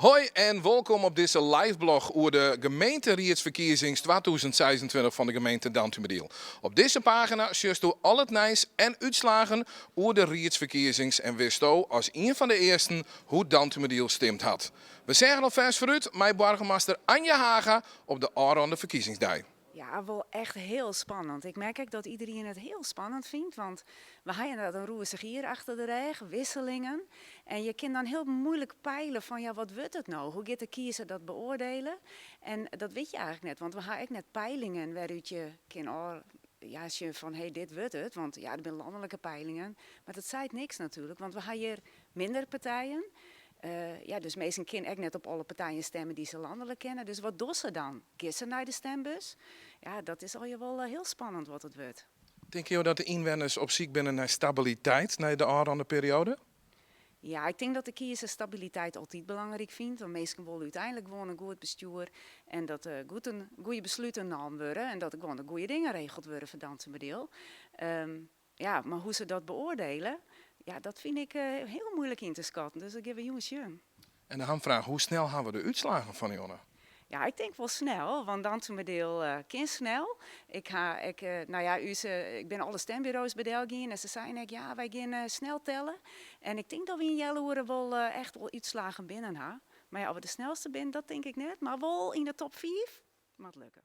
Hoi en welkom op deze liveblog over de gemeenteraadsverkiezings 2026 van de gemeente Dantumediel. Op deze pagina zie je al het nieuws en uitslagen over de raadsverkiezings en wist ook als een van de eersten hoe Dantumediel stemd had. We zeggen alvast vooruit met burgemeester Anja Haga op de aanstaande verkiezingsdag. Ja, wel echt heel spannend. Ik merk ook dat iedereen het heel spannend vindt, want we hebben inderdaad een roersig hier achter de rug, wisselingen. En je kan dan heel moeilijk peilen van, ja, wat wordt het nou? Hoe gaat de kiezer dat beoordelen? En dat weet je eigenlijk net, want we hebben ook net peilingen waaruit je kan, ja, als je van, dit wordt het, want ja, er zijn landelijke peilingen. Maar dat zei het niks natuurlijk, want we hebben hier minder partijen. Ja, dus meesten kunnen echt net op alle partijen stemmen die ze landelijk kennen. Dus wat doen ze dan? Gaan ze naar de stembus? Ja, dat is al je wel heel spannend wat het wordt. Denk je dat de inwoners op zoek zijn naar stabiliteit na de aanstaande periode? Ja, ik denk dat de kiezer stabiliteit altijd belangrijk vindt. Want meesten willen uiteindelijk gewoon een goed bestuur. En dat goede besluiten genomen worden. En dat er gewoon de goede dingen geregeld worden voor Dantumediel. Ja, maar hoe ze dat beoordelen, ja, dat vind ik heel moeilijk in te schatten. Dus ik geef een jongens jong. En de hamvraag, hoe snel gaan we de uitslagen van Jonne? Ja, ik denk wel snel, want Dantumediel kind snel. Ik ben alle stembureaus bij Delgien en ze zeiden ook, ja, wij gaan snel tellen. En ik denk dat we in Jelloeren wel echt wel uitslagen binnen hebben. Maar ja, of we de snelste zijn, dat denk ik net. Maar wel in de top 5, mag lukken.